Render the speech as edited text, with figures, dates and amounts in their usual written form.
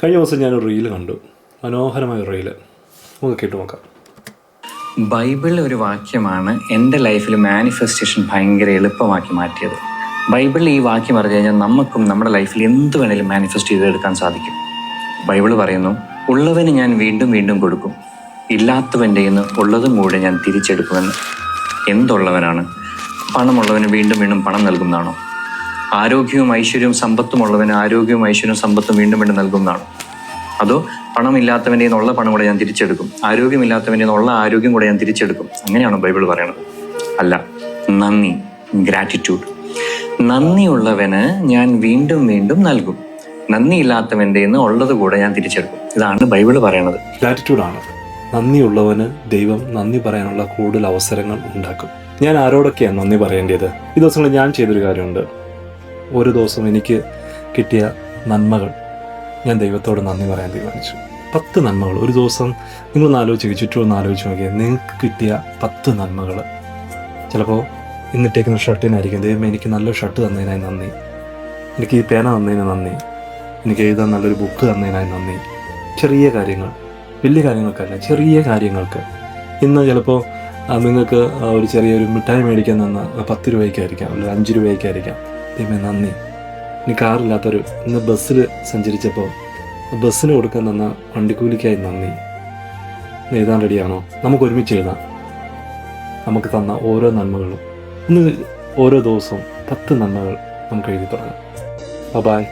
കഴിഞ്ഞ ദിവസം ഞാനൊരു റീല് കണ്ടു, മനോഹരമായ റീല്. നമുക്ക് കേട്ടു നോക്കാം. ബൈബിളിലെ ഒരു വാക്യമാണ് എൻ്റെ ലൈഫിൽ മാനിഫെസ്റ്റേഷൻ ഭയങ്കര എളുപ്പമാക്കി മാറ്റിയത്. ബൈബിളിൽ ഈ വാക്യം പറഞ്ഞു കഴിഞ്ഞാൽ നമുക്കും നമ്മുടെ ലൈഫിൽ എന്ത് വേണേലും മാനിഫെസ്റ്റ് ചെയ്തെടുക്കാൻ സാധിക്കും. ബൈബിൾ പറയുന്നു, ഉള്ളവന് ഞാൻ വീണ്ടും വീണ്ടും കൊടുക്കും, ഇല്ലാത്തവൻ്റെ നിന്ന് ഉള്ളതും കൂടെ ഞാൻ തിരിച്ചെടുക്കുമെന്ന്. എന്തുള്ളവനാണ്? പണമുള്ളവന് വീണ്ടും വീണ്ടും പണം നൽകുന്നതാണോ? ആരോഗ്യവും ഐശ്വര്യവും സമ്പത്തുമുള്ളവന് ആരോഗ്യവും ഐശ്വര്യവും സമ്പത്തും വീണ്ടും വീണ്ടും നൽകുന്നതാണോ? അതോ പണമില്ലാത്തവൻ്റെ നിന്നുള്ള പണം കൂടെ ഞാൻ തിരിച്ചെടുക്കും, ആരോഗ്യമില്ലാത്തവൻ്റെ നിന്നുള്ള ആരോഗ്യം കൂടെ ഞാൻ തിരിച്ചെടുക്കും, അങ്ങനെയാണോ ബൈബിൾ പറയണത്? അല്ല. നന്ദി, ഗ്രാറ്റിറ്റ്യൂഡ്. നന്ദിയുള്ളവന് ഞാൻ വീണ്ടും വീണ്ടും നൽകും, നന്ദിയില്ലാത്തവൻ്റെ നിന്ന് ഉള്ളത് കൂടെ ഞാൻ തിരിച്ചെടുക്കും. ഇതാണ് ബൈബിൾ പറയണത്. ഗ്രാറ്റിറ്റ്യൂഡാണ്. നന്ദിയുള്ളവന് ദൈവം നന്ദി പറയാനുള്ള കൂടുതൽ അവസരങ്ങൾ ഉണ്ടാക്കും. ഞാൻ ആരോടൊക്കെയാണ് നന്ദി പറയേണ്ടത്? ഈ ദിവസങ്ങളിൽ ഞാൻ ചെയ്തൊരു കാര്യമുണ്ട്. ഓരോ ദിവസവും എനിക്ക് കിട്ടിയ നന്മകൾ ഞാൻ ദൈവത്തോട് നന്ദി പറയാൻ തീരുമാനിച്ചു. 10 നന്മകൾ ഒരു ദിവസം. നിങ്ങളൊന്ന് ആലോചിച്ച്, ചുറ്റും ആലോചിച്ച് നോക്കിയാൽ നിങ്ങൾക്ക് കിട്ടിയ 10 നന്മകൾ. ചിലപ്പോൾ ഇന്നിട്ടേക്കുന്ന ഷർട്ടിനായിരിക്കും, ദൈവമേ എനിക്ക് നല്ലൊരു ഷർട്ട് തന്നതിനായി നന്ദി, എനിക്ക് ഈ പേന തന്നതിന് നന്ദി, എനിക്ക് എഴുതാൻ നല്ലൊരു ബുക്ക് തന്നതിനായി നന്ദി. ചെറിയ കാര്യങ്ങൾ, വലിയ കാര്യങ്ങൾക്കല്ല, ചെറിയ കാര്യങ്ങൾക്ക്. ഇന്ന് ചിലപ്പോൾ നിങ്ങൾക്ക് ഒരു ചെറിയൊരു മിഠായി മേടിക്കാൻ തന്ന 10 രൂപയ്ക്കായിരിക്കാം, അല്ലെങ്കിൽ 5 രൂപയ്ക്കായിരിക്കാം. ദൈവമേ നന്ദി. ഇനി കാറില്ലാത്തൊരു ഇന്ന് ബസ്സിൽ സഞ്ചരിച്ചപ്പോൾ ബസ്സിന് കൊടുക്കാൻ തന്ന വണ്ടിക്കൂലിക്കായി നന്ദി. എഴുതാൻ റെഡിയാണോ? നമുക്ക് ഒരുമിച്ച് എഴുതാം. നമുക്ക് തന്ന ഓരോ നന്മകളും. ഇന്ന് ഓരോ ദിവസവും 10 നന്മകൾ നമുക്ക് എഴുതി തുടങ്ങാം. ബൈ.